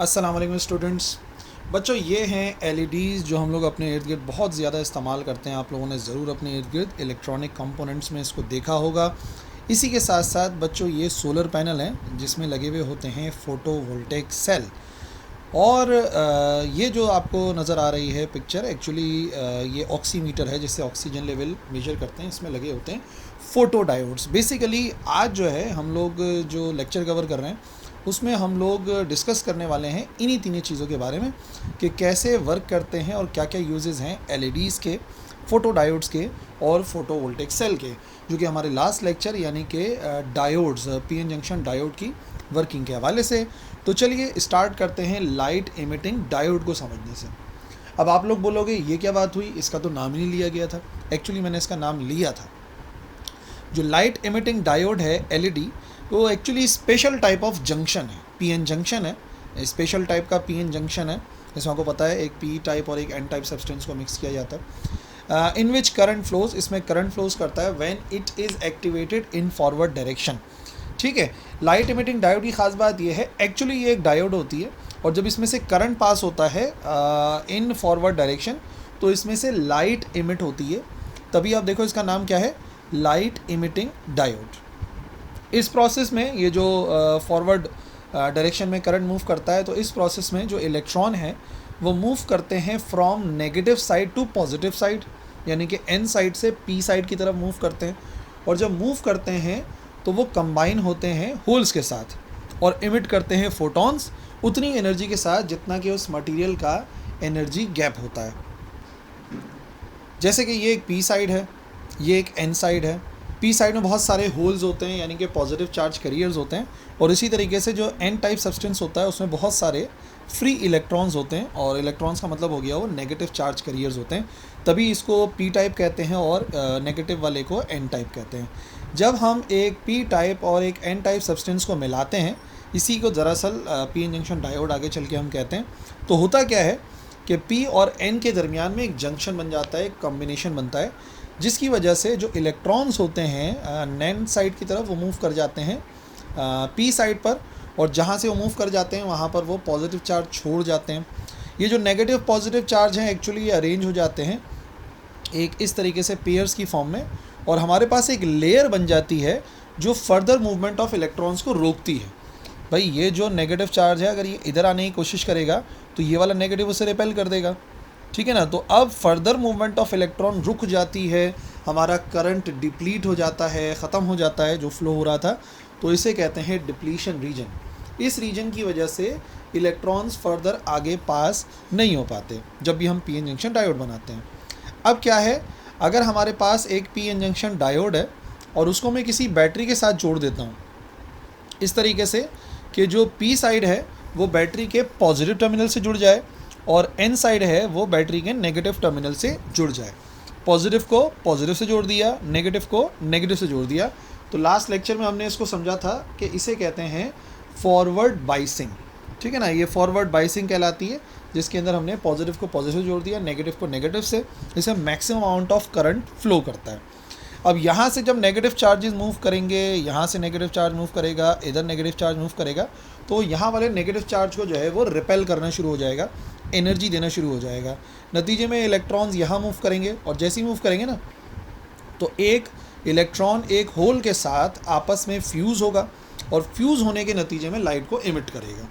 अस्सलाम वालेकुम स्टूडेंट्स। बच्चों, ये हैं एलईडीज़ जो हम लोग अपने इर्द गिर्द बहुत ज़्यादा इस्तेमाल करते हैं। आप लोगों ने ज़रूर अपने इर्द गिर्द इलेक्ट्रॉनिक कंपोनेंट्स में इसको देखा होगा। इसी के साथ साथ बच्चों, ये सोलर पैनल हैं जिसमें लगे हुए होते हैं फ़ोटोवोल्टेइक सेल। और ये जो आपको नज़र आ रही है पिक्चर, एक्चुअली ये ऑक्सीमीटर है जिससे ऑक्सीजन लेवल मेजर करते हैं। इसमें लगे होते हैं फ़ोटो डायोड्स। बेसिकली आज जो है हम लोग जो लेक्चर कवर कर रहे हैं उसमें हम लोग डिस्कस करने वाले हैं इन्हीं तीनों चीज़ों के बारे में कि कैसे वर्क करते हैं और क्या क्या यूजेस हैं एलईडीज़ के, फ़ोटो डायोड्स के और फोटोवोल्टेइक सेल के, जो कि हमारे लास्ट लेक्चर यानी कि डायोड्स, पीएन जंक्शन डायोड की वर्किंग के हवाले से। तो चलिए स्टार्ट करते हैं लाइट इमिटिंग डायोड को समझने से। अब आप लोग बोलोगे ये क्या बात हुई, इसका तो नाम ही नहीं लिया गया था। एक्चुअली मैंने इसका नाम लिया था। जो लाइट इमिटिंग डायोड है एलईडी, वो actually special type of junction है, पीएन जंक्शन है, स्पेशल टाइप का पीएन जंक्शन है। इसमें आपको पता है एक पी टाइप और एक एन टाइप सब्सटेंस को मिक्स किया जाता है। इन विच करंट फ्लोज, इसमें करंट फ्लोज करता है when it is activated in forward direction. ठीक है। लाइट इमिटिंग डायोड की खास बात यह है, एक्चुअली ये एक डायोड होती है और जब इसमें से करंट पास होता है इन फॉरवर्ड डायरेक्शन तो इसमें से लाइट इमिट होती है। तभी आप देखो इसका नाम क्या है, लाइट इमिटिंग डायोड। इस प्रोसेस में ये जो फॉरवर्ड डायरेक्शन में करंट मूव करता है, तो इस प्रोसेस में जो इलेक्ट्रॉन है वो मूव करते हैं from negative side to positive side, यानी कि एन साइड से पी साइड की तरफ मूव करते हैं। और जब मूव करते हैं तो वो कंबाइन होते हैं होल्स के साथ और इमिट करते हैं फोटॉन्स उतनी एनर्जी के साथ जितना कि उस मटेरियल का एनर्जी गैप होता है। जैसे कि ये एक पी साइड है, ये एक एन साइड है। पी साइड में बहुत सारे होल्स होते हैं यानी कि पॉजिटिव चार्ज कैरियर्स होते हैं, और इसी तरीके से जो एन टाइप सब्सटेंस होता है उसमें बहुत सारे फ्री इलेक्ट्रॉन्स होते हैं, और इलेक्ट्रॉन्स का मतलब हो गया वो नेगेटिव चार्ज कैरियर्स होते हैं। तभी इसको पी टाइप कहते हैं और नेगेटिव वाले को एन टाइप कहते हैं। जब हम एक पी टाइप और एक एन टाइप सब्सटेंस को मिलाते हैं, इसी को दरअसल पीएन जंक्शन डायोड आगे चल के हम कहते हैं। तो होता क्या है कि पी और एन के दरमियान में एक जंक्शन बन जाता है, एक कॉम्बिनेशन बनता है, जिसकी वजह से जो इलेक्ट्रॉन्स होते हैं नैन साइड की तरफ वो मूव कर जाते हैं पी साइड पर, और जहाँ से वो मूव कर जाते हैं वहाँ पर वो पॉजिटिव चार्ज छोड़ जाते हैं। ये जो नेगेटिव पॉजिटिव चार्ज हैं एक्चुअली ये अरेंज हो जाते हैं एक इस तरीके से पेयर्स की फॉर्म में, और हमारे पास एक लेयर बन जाती है जो फर्दर मूवमेंट ऑफ इलेक्ट्रॉन्स को रोकती है। भाई ये जो नेगेटिव चार्ज है अगर ये इधर आने की कोशिश करेगा तो ये वाला नेगेटिव उसे रिपेल कर देगा, ठीक है ना। तो अब फर्दर मूवमेंट ऑफ इलेक्ट्रॉन रुक जाती है, हमारा करंट डिप्लीट हो जाता है, ख़त्म हो जाता है जो फ्लो हो रहा था, तो इसे कहते हैं डिप्लीशन रीजन। इस रीजन की वजह से इलेक्ट्रॉन्स फर्दर आगे पास नहीं हो पाते जब भी हम पीएन जंक्शन डायोड बनाते हैं। अब क्या है, अगर हमारे पास एक पीएन जंक्शन डायोड है और उसको मैं किसी बैटरी के साथ जोड़ देता हूँ इस तरीके से कि जो पी साइड है वो बैटरी के पॉजिटिव टर्मिनल से जुड़ जाए और एन साइड है वो बैटरी के नेगेटिव टर्मिनल से जुड़ जाए। पॉजिटिव को पॉजिटिव से जोड़ दिया, नेगेटिव को नेगेटिव से जोड़ दिया। तो लास्ट लेक्चर में हमने इसको समझा था कि इसे कहते हैं फॉरवर्ड बाइसिंग, ठीक है ना। ये फॉरवर्ड बाइसिंग कहलाती है, जिसके अंदर हमने पॉजिटिव को पॉजिटिव जोड़ दिया, नेगेटिव को नेगेटिव से, इसे maximum amount of current flow करता है। अब यहाँ से जब नेगेटिव चार्जेस मूव करेंगे, यहाँ से नेगेटिव चार्ज मूव करेगा, इधर नेगेटिव चार्ज मूव करेगा, तो यहाँ वाले नेगेटिव चार्ज को जो है वो रिपेल करना शुरू हो जाएगा, एनर्जी देना शुरू हो जाएगा। नतीजे में इलेक्ट्रॉन्स यहाँ मूव करेंगे, और जैसे ही मूव करेंगे ना तो एक इलेक्ट्रॉन एक होल के साथ आपस में फ्यूज़ होगा, और फ्यूज़ होने के नतीजे में लाइट को इमिट करेगा।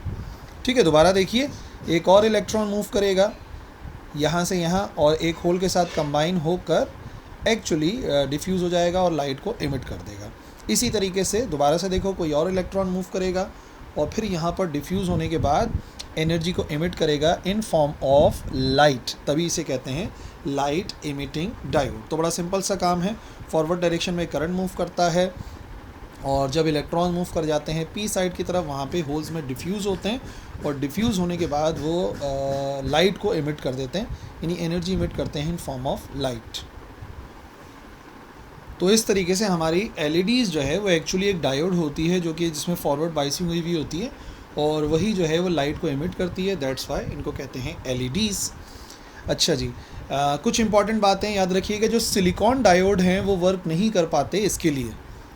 ठीक है, दोबारा देखिए, एक और इलेक्ट्रॉन मूव करेगा यहाँ से यहाँ, और एक होल के साथ कंबाइन होकर एक्चुअली डिफ्यूज़ हो जाएगा और लाइट को इमिट कर देगा। इसी तरीके से दोबारा से देखो, कोई और इलेक्ट्रॉन मूव करेगा और फिर यहाँ पर डिफ्यूज़ होने के बाद एनर्जी को इमिट करेगा इन फॉर्म ऑफ लाइट, तभी इसे कहते हैं लाइट इमिटिंग डायोड। तो बड़ा सिंपल सा काम है, फॉरवर्ड डायरेक्शन में करंट मूव करता है, और जब इलेक्ट्रॉन मूव कर जाते हैं पी साइड की तरफ वहाँ पे होल्स में डिफ्यूज़ होते हैं, और डिफ्यूज़ होने के बाद वो लाइट को इमिट कर देते हैं, यानी एनर्जी इमिट करते हैं इन फॉर्म ऑफ लाइट। तो इस तरीके से हमारी एलईडीज़ जो है वो एक्चुअली एक डायोड होती है जो कि जिसमें फॉरवर्ड बाइसिंग हुई होती है, और वही जो है वो लाइट को इमिट करती है। दैट्स वाई इनको कहते हैं एलईडीज़। अच्छा जी, कुछ इंपॉर्टेंट बातें याद रखिएगा। जो सिलिकॉन डायोड हैं वो वर्क नहीं कर पाते इसके लिए,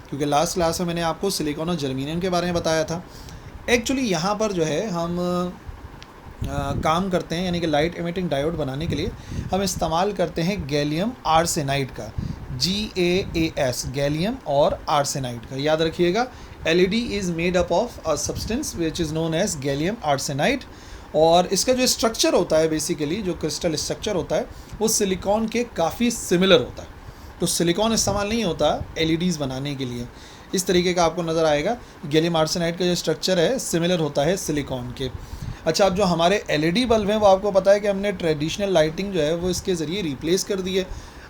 क्योंकि लास्ट क्लास में मैंने आपको सिलिकॉन और जर्मेनियम के बारे में बताया था। एक्चुअली यहाँ पर जो है हम काम करते हैं, यानी कि लाइट एमिटिंग डायोड बनाने के लिए हम इस्तेमाल करते हैं गैलियम आर्सेनाइड का, GaAs, गैलियम और आर्सेनाइड का। याद रखिएगा, LED is made up of a substance which is known as gallium arsenide. और इसका जो स्ट्रक्चर होता है, बेसिकली जो क्रिस्टल स्ट्रक्चर होता है, वो सिलिकॉन के काफ़ी सिमिलर होता है। तो सिलिकॉन इस्तेमाल नहीं होता LEDs बनाने के लिए। इस तरीके का आपको नज़र आएगा। गैलियम आर्सेनाइड का जो स्ट्रक्चर है सिमिलर होता है सिलिकॉन के। अच्छा, अब जो हमारे LED बल्ब हैं वो आपको पता है कि हमने ट्रेडिशनल लाइटिंग जो है वो इसके ज़रिए रिप्लेस कर दी है।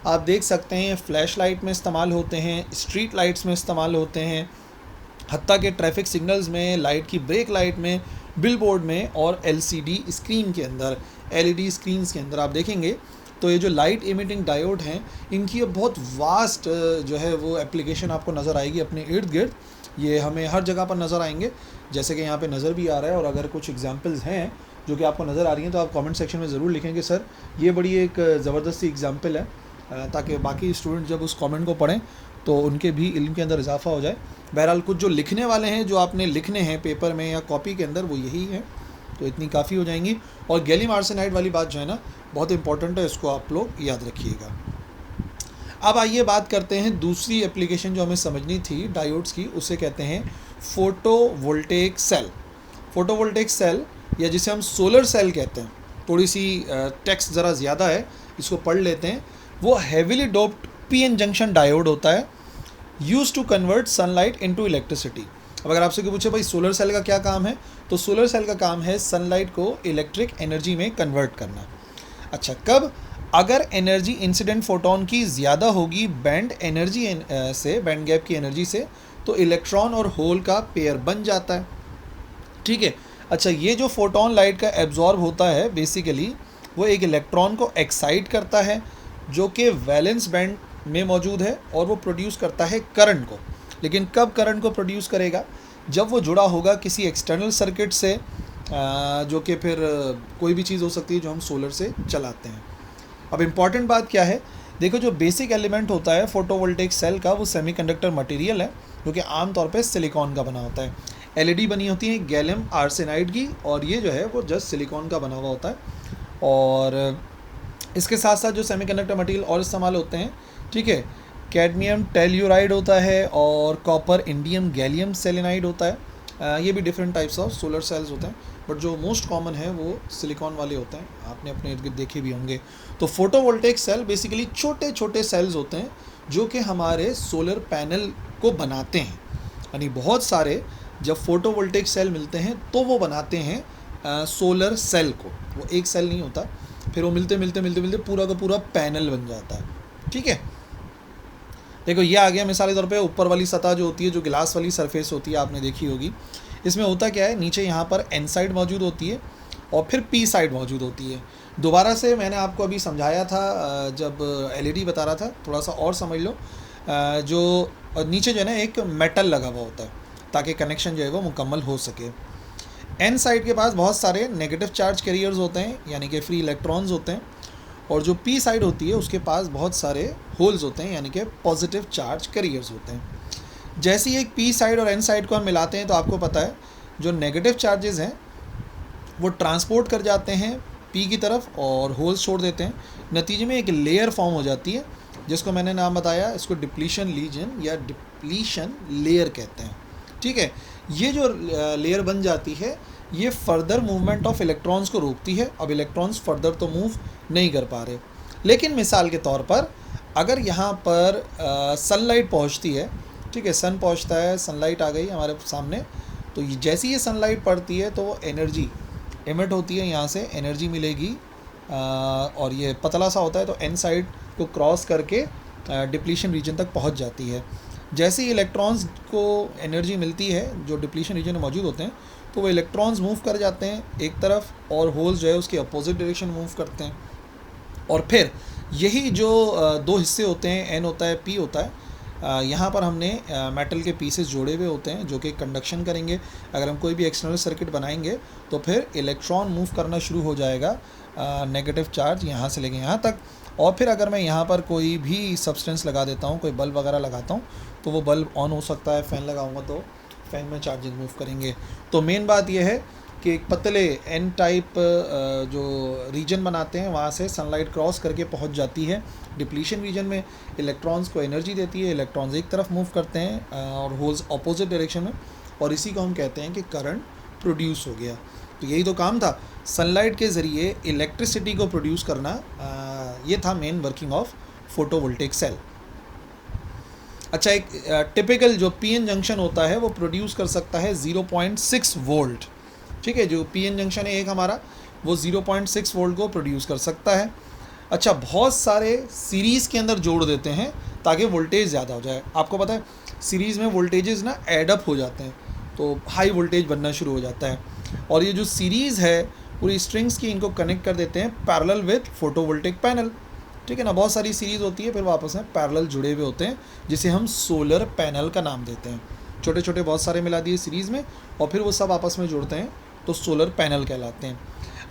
आप देख सकते हैं फ्लैश लाइट में इस्तेमाल होते हैं, स्ट्रीट लाइट्स में इस्तेमाल होते हैं, हत्ता के ट्रैफिक सिग्नल्स में, लाइट की ब्रेक लाइट में, बिलबोर्ड में और LCD स्क्रीन के अंदर, LED स्क्रीन्स के अंदर आप देखेंगे तो ये जो लाइट इमिटिंग डायोड हैं इनकी अब बहुत वास्ट जो है वो एप्लीकेशन आपको नज़र आएगी अपने इर्द गिर्द। ये हमें हर जगह पर नज़र आएंगे, जैसे कि यहाँ पे नज़र भी आ रहा है। और अगर कुछ एग्जांपल्स हैं जो कि आपको नज़र आ रही हैं तो आप कमेंट सेक्शन में ज़रूर लिखेंगे सर ये बड़ी एक ज़बरदस्ती एग्जांपल है, ताकि बाकी स्टूडेंट जब उस कमेंट को पढ़ें तो उनके भी इल्म के अंदर इजाफा हो जाए। बहरहाल कुछ जो लिखने वाले हैं, जो आपने लिखने हैं पेपर में या कॉपी के अंदर, वो यही है, तो इतनी काफ़ी हो जाएंगी। और गैलियम आर्सेनाइड वाली बात जो है ना बहुत इंपॉर्टेंट है, इसको आप लोग याद रखिएगा। अब आइए बात करते हैं दूसरी एप्लीकेशन जो हमें समझनी थी डायोड्स की, उसे कहते हैं फोटोवोल्टेइक सेल। फोटोवोल्टेइक सेल या जिसे हम सोलर सेल कहते हैं, थोड़ी सी टेक्स्ट ज़रा ज़्यादा है, इसको पढ़ लेते हैं। वो heavily doped PN junction diode होता है, use to convert sunlight into electricity. अब अगर आपसे पूछे भाई सोलर सेल का क्या काम है, तो सोलर सेल का काम है सनलाइट को इलेक्ट्रिक एनर्जी में कन्वर्ट करना। अच्छा, कब? अगर एनर्जी इंसिडेंट फोटोन की ज़्यादा होगी बैंड एनर्जी से, बैंड गैप की एनर्जी से, तो इलेक्ट्रॉन और होल का पेयर बन जाता है। ठीक है। अच्छा, ये जो फोटोन लाइट का एब्जॉर्ब होता है बेसिकली वो एक इलेक्ट्रॉन को एक्साइट करता है जो कि वैलेंस बैंड में मौजूद है, और वो प्रोड्यूस करता है करंट को। लेकिन कब करंट को प्रोड्यूस करेगा? जब वो जुड़ा होगा किसी एक्सटर्नल सर्किट से, जो कि फिर कोई भी चीज़ हो सकती है जो हम सोलर से चलाते हैं। अब इम्पॉर्टेंट बात क्या है, देखो जो बेसिक एलिमेंट होता है फोटोवोल्टेइक सेल का वो सेमीकंडक्टर मटेरियल है जो कि आमतौर पे सिलिकॉन का बना होता है। LED बनी होती है गैलियम आर्सेनाइड की, और ये जो है वो जस्ट सिलिकॉन का बना हुआ होता है। और इसके साथ साथ जो सेमीकंडक्टर मटेरियल और इस्तेमाल होते हैं, ठीक है, कैडमियम टेल्यूराइड होता है और कॉपर इंडियम गैलियम सेलेनाइड होता है। ये भी different types of solar cells होते हैं, बट जो मोस्ट कॉमन है वो सिलिकॉन वाले होते हैं, आपने अपने इर्द गिर्द देखे भी होंगे। तो फोटोवोल्टेइक सेल बेसिकली छोटे छोटे सेल्स होते हैं जो कि हमारे सोलर पैनल को बनाते हैं। यानी बहुत सारे जब फोटोवोल्टेइक सेल मिलते हैं तो वो बनाते हैं सोलर सेल को। वो एक सेल नहीं होता, फिर वो मिलते मिलते मिलते मिलते पूरा का पूरा पैनल बन जाता है। ठीक है, देखो ये आ गया मिसाल के तौर पे ऊपर वाली सतह जो होती है, जो गिलास वाली सरफेस होती है, आपने देखी होगी। इसमें होता क्या है, नीचे यहाँ पर N साइड मौजूद होती है और फिर P साइड मौजूद होती है। दोबारा से मैंने आपको अभी समझाया था जब LED बता रहा था, थोड़ा सा और समझ लो। जो नीचे जो है ना एक मेटल लगा हुआ होता है ताकि कनेक्शन जो है वो मुकम्मल हो सके। N साइड के पास बहुत सारे नेगेटिव चार्ज कैरियर्स होते हैं, यानी कि फ्री इलेक्ट्रॉन्स होते हैं, और जो P साइड होती है उसके पास बहुत सारे होल्स होते हैं, यानी कि पॉजिटिव चार्ज कैरियर्स होते हैं। जैसे ही एक P साइड और N साइड को हम मिलाते हैं तो आपको पता है जो नेगेटिव चार्जेस हैं वो ट्रांसपोर्ट कर जाते हैं P की तरफ और होल्स छोड़ देते हैं। नतीजे में एक लेयर फॉर्म हो जाती है जिसको मैंने नाम बताया, इसको डिप्लीशन लीजन या डिप्लीशन लेयर कहते हैं। ठीक है, ये जो लेयर बन जाती है ये फर्दर मूवमेंट ऑफ इलेक्ट्रॉन्स को रोकती है। अब इलेक्ट्रॉन्स फर्दर तो मूव नहीं कर पा रहे, लेकिन मिसाल के तौर पर अगर यहाँ पर सनलाइट पहुँचती है, ठीक है, सन पहुँचता है, सनलाइट आ गई हमारे सामने, तो जैसे ही ये सनलाइट पड़ती है तो वो एनर्जी एमिट होती है, यहाँ से एनर्जी मिलेगी, और ये पतला सा होता है तो N साइड को क्रॉस करके डिप्लीशन रीजन तक पहुँच जाती है। जैसे ही इलेक्ट्रॉन्स को एनर्जी मिलती है जो डिप्लीशन रीजन में मौजूद होते हैं, तो वो इलेक्ट्रॉन्स मूव कर जाते हैं एक तरफ, और होल्स जो है उसके अपोजिट डायरेक्शन मूव करते हैं। और फिर यही जो दो हिस्से होते हैं, N होता है, P होता है, यहाँ पर हमने मेटल के पीसेस जोड़े हुए होते हैं जो कि कंडक्शन करेंगे। अगर हम कोई भी एक्सटर्नल सर्किट बनाएंगे तो फिर इलेक्ट्रॉन मूव करना शुरू हो जाएगा, नेगेटिव चार्ज यहाँ से लेके यहाँ तक। और फिर अगर मैं यहाँ पर कोई भी सब्सटेंस लगा देता हूँ, कोई बल्ब वगैरह लगाता हूँ, तो वो बल्ब ऑन हो सकता है। फ़ैन लगाऊंगा तो फ़ैन में चार्जेस मूव करेंगे। तो मेन बात यह है कि एक पतले एन टाइप जो रीजन बनाते हैं, वहाँ से सनलाइट क्रॉस करके पहुँच जाती है डिप्लीशन रीजन में, इलेक्ट्रॉन्स को एनर्जी देती है, इलेक्ट्रॉन्स एक तरफ मूव करते हैं और होल्स अपोजिट डायरेक्शन में, और इसी को हम कहते हैं कि करंट प्रोड्यूस हो गया। तो यही तो काम था, सनलाइट के ज़रिए इलेक्ट्रिसिटी को प्रोड्यूस करना। ये था main working of photovoltaic cell. अच्छा, एक टिपिकल जो पीएन जंक्शन होता है वो प्रोड्यूस कर सकता है 0.6 वोल्ट। ठीक है, जो पीएन जंक्शन है एक हमारा, वो 0.6 वोल्ट को प्रोड्यूस कर सकता है। अच्छा, बहुत सारे सीरीज़ के अंदर जोड़ देते हैं ताकि वोल्टेज ज़्यादा हो जाए। आपको पता है सीरीज़ में वोल्टेजेस ना एडअप हो जाते हैं, तो हाई वोल्टेज बनना शुरू हो जाता है। और ये जो सीरीज़ है पूरी स्ट्रिंग्स की, इनको कनेक्ट कर देते हैं पैरेलल विद फोटोवोल्टेइक पैनल। ठीक है ना, बहुत सारी सीरीज़ होती है, फिर वो आपस में पैरेलल जुड़े हुए होते हैं, जिसे हम सोलर पैनल का नाम देते हैं। छोटे छोटे बहुत सारे मिला दिए सीरीज़ में, और फिर वो सब आपस में जुड़ते हैं तो सोलर पैनल कहलाते हैं।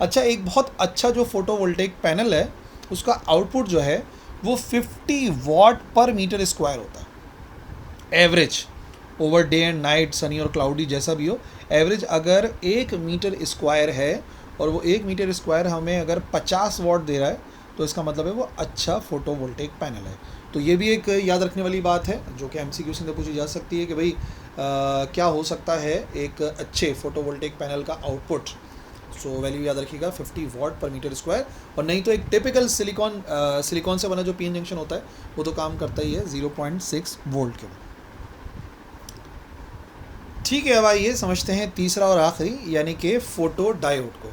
अच्छा, एक बहुत अच्छा जो फोटोवोल्टेइक पैनल है, उसका आउटपुट जो है वो 50 वाट पर मीटर स्क्वायर होता है average, over day and night, Sunny और क्लाउडी जैसा भी हो। एवरेज अगर 1 मीटर स्क्वायर है और वो 1 मीटर स्क्वायर हमें अगर 50 वाट दे रहा है, तो इसका मतलब है वो अच्छा फोटोवोल्टेइक पैनल है। तो ये भी एक याद रखने वाली बात है जो कि एमसीक्यू से पूछी जा सकती है कि भाई क्या हो सकता है एक अच्छे फोटोवोल्टेइक पैनल का आउटपुट। सो वैल्यू याद रखिएगा 50 वाट पर मीटर स्क्वायर। और नहीं तो एक टिपिकल सिलिकॉन से बना जो पीएन जंक्शन होता है वो तो काम करता ही है 0.6 वोल्ट के। ठीक है, अब आइए समझते हैं तीसरा और आखिरी, यानी कि फोटो डायोड को।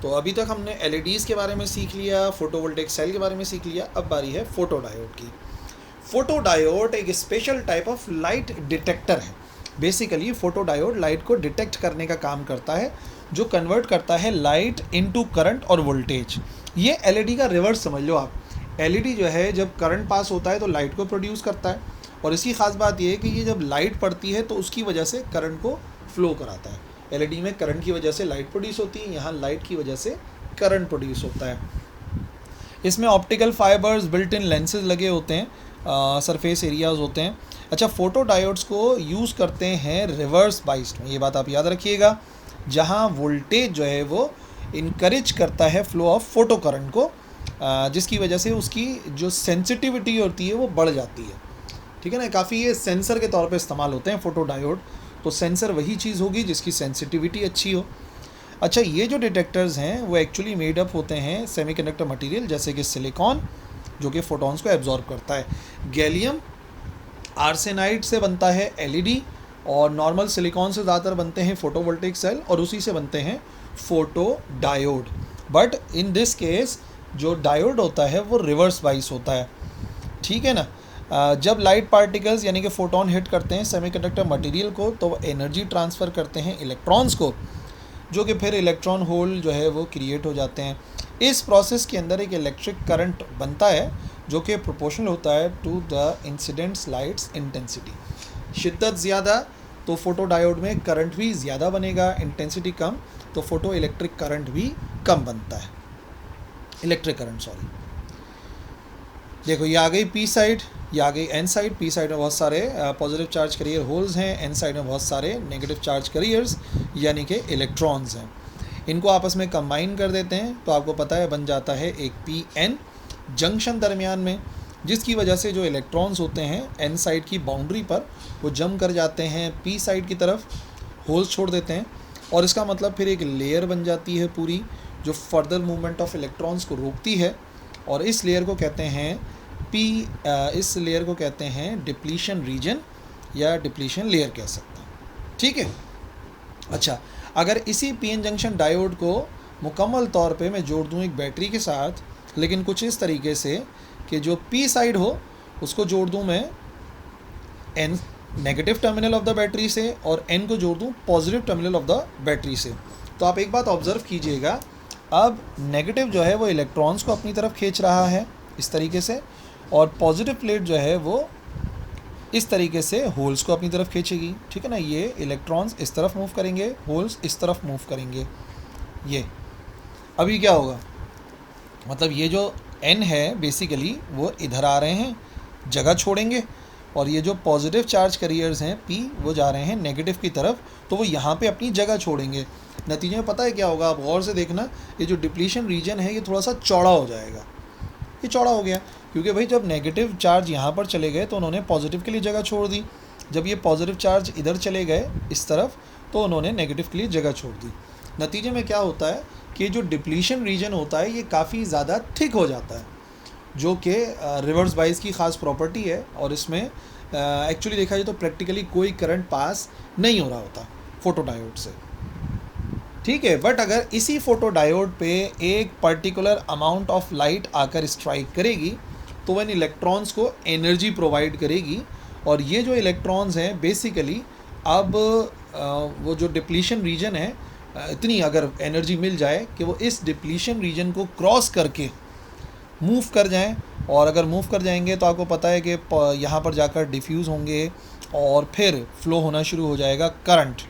तो अभी तक हमने एलईडीज़ के बारे में सीख लिया, फोटोवोल्टेइक सेल के बारे में सीख लिया, अब बारी है फोटो डायोड की। फोटो डायोड एक special type of light detector है। बेसिकली फोटो डायोड लाइट को डिटेक्ट करने का काम करता है, जो कन्वर्ट करता है लाइट इनटू करंट और वोल्टेज। ये एलईडी का रिवर्स समझ लो आप। एलईडी जो है जब करंट पास होता है तो लाइट को प्रोड्यूस करता है, और इसकी ख़ास बात यह है कि ये जब लाइट पड़ती है तो उसकी वजह से करंट को फ्लो कराता है। एलईडी में करंट की वजह से लाइट प्रोड्यूस होती है, यहाँ लाइट की वजह से करंट प्रोड्यूस होता है। इसमें optical fibres, built in lenses लगे होते हैं, सरफेस एरियाज होते हैं। अच्छा, फोटो डायोड्स को यूज़ करते हैं रिवर्स बाइस्ड में, ये बात आप याद रखिएगा, जहाँ वोल्टेज जो है वो इनकरेज करता है फ्लो ऑफ फोटो करंट को, जिसकी वजह से उसकी जो सेंसिटिविटी होती है वो बढ़ जाती है। ठीक है ना, काफ़ी ये सेंसर के तौर पे इस्तेमाल होते हैं फोटो डायोड। तो सेंसर वही चीज़ होगी जिसकी सेंसिटिविटी अच्छी हो। अच्छा, ये जो डिटेक्टर्स हैं वो एक्चुअली मेड अप होते हैं सेमीकंडक्टर मटेरियल, जैसे कि सिलिकॉन, जो कि फोटॉन्स को एब्जॉर्ब करता है। गैलियम आर्सेनाइड से बनता है एलईडी, और नॉर्मल सिलिकॉन से ज़्यादातर बनते हैं फोटोवोल्टेइक सेल, और उसी से बनते हैं photo diode. But in this case जो डायोड होता है वो रिवर्स बाइस होता है। ठीक है ना, जब लाइट पार्टिकल्स यानी कि फोटोन हिट करते हैं सेमीकंडक्टर मटेरियल को, तो वो एनर्जी ट्रांसफ़र करते हैं इलेक्ट्रॉन्स को, जो कि फिर इलेक्ट्रॉन होल जो है वो क्रिएट हो जाते हैं। इस प्रोसेस के अंदर एक इलेक्ट्रिक करंट बनता है जो कि प्रोपोर्शनल होता है to the incidents lights intensity. शिद्दत ज़्यादा तो फोटो डायोड में करंट भी ज़्यादा बनेगा, इंटेंसिटी कम तो फोटो इलेक्ट्रिक करंट भी कम बनता है, इलेक्ट्रिक करंट सॉरी। देखो, ये आ गई पी साइड, ये आ गई एन साइड। पी साइड में बहुत सारे पॉजिटिव चार्ज कैरियर होल्स हैं, एन साइड में बहुत सारे नेगेटिव चार्ज कैरियर्स यानी कि इलेक्ट्रॉन्स हैं। इनको आपस में कंबाइन कर देते हैं तो आपको पता है बन जाता है एक पी एन जंक्शन दरमियान में, जिसकी वजह से जो इलेक्ट्रॉन्स होते हैं एन साइड की बाउंड्री पर वो जम कर जाते हैं पी साइड की तरफ, होल्स छोड़ देते हैं, और इसका मतलब फिर एक लेयर बन जाती है पूरी, जो फर्दर मूवमेंट ऑफ इलेक्ट्रॉन्स को रोकती है, और इस लेयर को कहते हैं इस लेयर को कहते हैं डिप्लीशन रीजन या डिप्लीशन लेयर कह सकते हैं। ठीक है। अच्छा, अगर इसी पीएन जंक्शन डायोड को मुकम्मल तौर पे मैं जोड़ दूं एक बैटरी के साथ, लेकिन कुछ इस तरीके से कि जो पी साइड हो उसको जोड़ दूं मैं N negative terminal of the battery से, और एन को जोड़ दूं positive terminal of the battery से, तो आप एक बात ऑब्जर्व कीजिएगा, अब नेगेटिव जो है वो इलेक्ट्रॉन्स को अपनी तरफ खींच रहा है इस तरीके से, और पॉजिटिव प्लेट जो है वो इस तरीके से होल्स को अपनी तरफ खींचेगी। ठीक है ना, ये इलेक्ट्रॉन्स इस तरफ मूव करेंगे, होल्स इस तरफ मूव करेंगे। ये अभी क्या होगा, मतलब ये जो एन है बेसिकली वो इधर आ रहे हैं, जगह छोड़ेंगे, और ये जो पॉजिटिव चार्ज कैरियर्स हैं P, वो जा रहे हैं नेगेटिव की तरफ, तो वो यहाँ पे अपनी जगह छोड़ेंगे। नतीजे में पता है क्या होगा, आप गौर से देखना, ये जो डिप्लीशन रीजन है ये थोड़ा सा चौड़ा हो जाएगा। ये चौड़ा हो गया क्योंकि भाई जब नेगेटिव चार्ज यहाँ पर चले गए तो उन्होंने पॉजिटिव के लिए जगह छोड़ दी, जब ये पॉजिटिव चार्ज इधर चले गए इस तरफ तो उन्होंने नेगेटिव के लिए जगह छोड़ दी। नतीजे में क्या होता है कि जो डिप्लीशन रीजन होता है ये काफ़ी ज़्यादा थिक हो जाता है, जो कि रिवर्स बाइस की ख़ास प्रॉपर्टी है, और इसमें एक्चुअली देखा जाए तो प्रैक्टिकली कोई करंट पास नहीं हो रहा होता फोटोडायोड से, ठीक है। बट अगर इसी फोटोडायोड पे एक पर्टिकुलर अमाउंट ऑफ लाइट आकर स्ट्राइक करेगी तो वह इन इलेक्ट्रॉन्स को एनर्जी प्रोवाइड करेगी, और ये जो इलेक्ट्रॉन्स हैं बेसिकली अब वो जो डिप्लीशन रीजन है, इतनी अगर एनर्जी मिल जाए कि वो इस डिप्लीशन रीजन को क्रॉस करके मूव कर जाएं, और अगर मूव कर जाएंगे तो आपको पता है कि यहाँ पर जाकर डिफ्यूज़ होंगे और फिर फ्लो होना शुरू हो जाएगा करंट।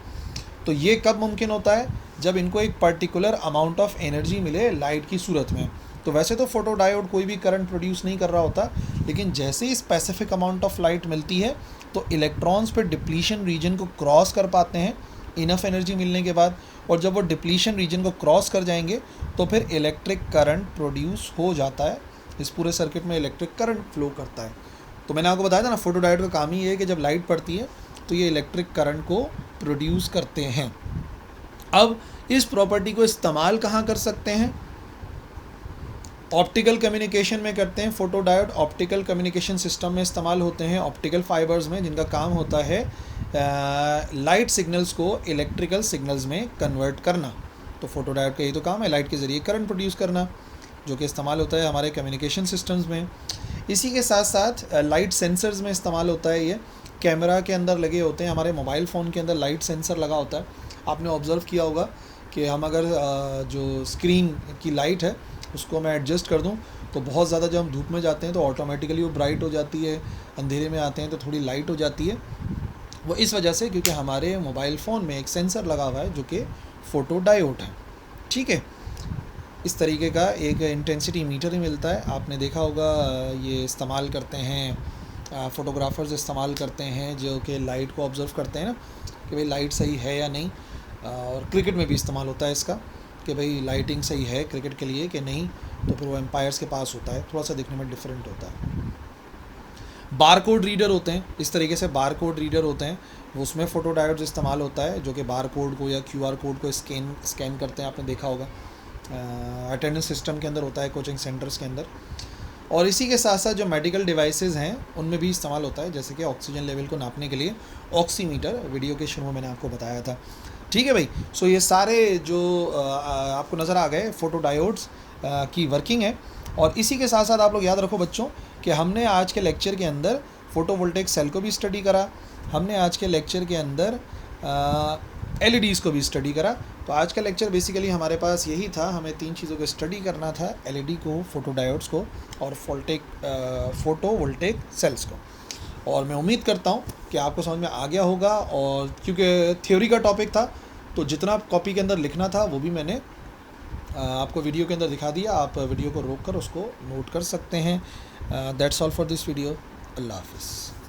तो ये कब मुमकिन होता है, जब इनको एक पर्टिकुलर अमाउंट ऑफ एनर्जी मिले लाइट की सूरत में। तो वैसे तो फोटोडायोड कोई भी करंट प्रोड्यूस नहीं कर रहा होता, लेकिन जैसे ही स्पेसिफिक अमाउंट ऑफ लाइट मिलती है तो इलेक्ट्रॉन्स पे डिप्लीशन रीजन को क्रॉस कर पाते हैं इनफ एनर्जी मिलने के बाद, और जब वो डिप्लीशन रीजन को क्रॉस कर जाएंगे तो फिर इलेक्ट्रिक करंट प्रोड्यूस हो जाता है। इस पूरे सर्किट में इलेक्ट्रिक करंट फ्लो करता है। तो मैंने आपको बताया था ना, फोटोडायोड का काम ही है कि जब लाइट पड़ती है तो ये इलेक्ट्रिक करंट को प्रोड्यूस करते हैं। अब इस प्रॉपर्टी को इस्तेमाल कहाँ कर सकते हैं, ऑप्टिकल कम्युनिकेशन में करते हैं। फोटोडायोड ऑप्टिकल कम्युनिकेशन सिस्टम में इस्तेमाल होते हैं, ऑप्टिकल फाइबर्स में, जिनका काम होता है लाइट सिग्नल्स को इलेक्ट्रिकल सिग्नल्स में कन्वर्ट करना। तो फोटोडायोड का यही तो काम है, लाइट के ज़रिए करंट प्रोड्यूस करना, जो कि इस्तेमाल होता है हमारे कम्युनिकेशन सिस्टम्स में। इसी के साथ साथ लाइट सेंसर्स में इस्तेमाल होता है। ये कैमरा के अंदर लगे होते हैं, हमारे मोबाइल फ़ोन के अंदर लाइट सेंसर लगा होता है। आपने ऑब्ज़र्व किया होगा कि हम अगर जो स्क्रीन की लाइट है उसको मैं एडजस्ट कर दूं तो बहुत ज़्यादा जब हम धूप में जाते हैं तो ऑटोमेटिकली वो ब्राइट हो जाती है, अंधेरे में आते हैं तो थोड़ी लाइट हो जाती है। वो इस वजह से क्योंकि हमारे मोबाइल फ़ोन में एक सेंसर लगा हुआ है जो कि फोटोडायोड है, ठीक है। इस तरीके का एक इंटेंसिटी मीटर ही मिलता है। आपने देखा होगा ये इस्तेमाल करते हैं फ़ोटोग्राफ़र्स, इस्तेमाल करते हैं जो कि लाइट को ऑब्ज़र्व करते हैं ना कि भाई लाइट सही है या नहीं। और क्रिकेट में भी इस्तेमाल होता है इसका कि भाई लाइटिंग सही है क्रिकेट के लिए कि नहीं, तो फिर वो एम्पायर्स के पास होता है, थोड़ा सा दिखने में डिफरेंट होता है। बारकोड रीडर होते हैं, इस तरीके से बारकोड रीडर होते हैं, उसमें फोटोडायोड्स इस्तेमाल होता है जो कि बारकोड को या क्यूआर कोड को स्कैन करते हैं। आपने देखा होगा अटेंडेंस सिस्टम के अंदर होता है, कोचिंग सेंटर्स के अंदर। और इसी के साथ साथ जो मेडिकल डिवाइसेस हैं उनमें भी इस्तेमाल होता है, जैसे कि ऑक्सीजन लेवल को नापने के लिए ऑक्सीमीटर, वीडियो के शुरू में मैंने आपको बताया था, ठीक है भाई। सो ये सारे जो आपको नज़र आ गए फोटोडायोड्स की वर्किंग है। और इसी के साथ साथ आप लोग याद रखो बच्चों कि हमने आज के लेक्चर के अंदर फ़ोटोवोल्टेइक सेल को भी स्टडी करा, हमने आज के लेक्चर के अंदर एलईडीज़ को भी स्टडी करा। तो आज का लेक्चर बेसिकली हमारे पास यही था, हमें 3 चीज़ों को स्टडी करना था, एलईडी को, फोटोडायोड्स को और फोटोवोल्टेइक सेल्स को। और मैं उम्मीद करता हूँ कि आपको समझ में आ गया होगा, और क्योंकि थ्योरी का टॉपिक था तो जितना कॉपी के अंदर लिखना था वो भी मैंने आपको वीडियो के अंदर दिखा दिया। आप वीडियो को रोक कर उसको नोट कर सकते हैं। That's all for this video. अल्लाह हाफ़िज़।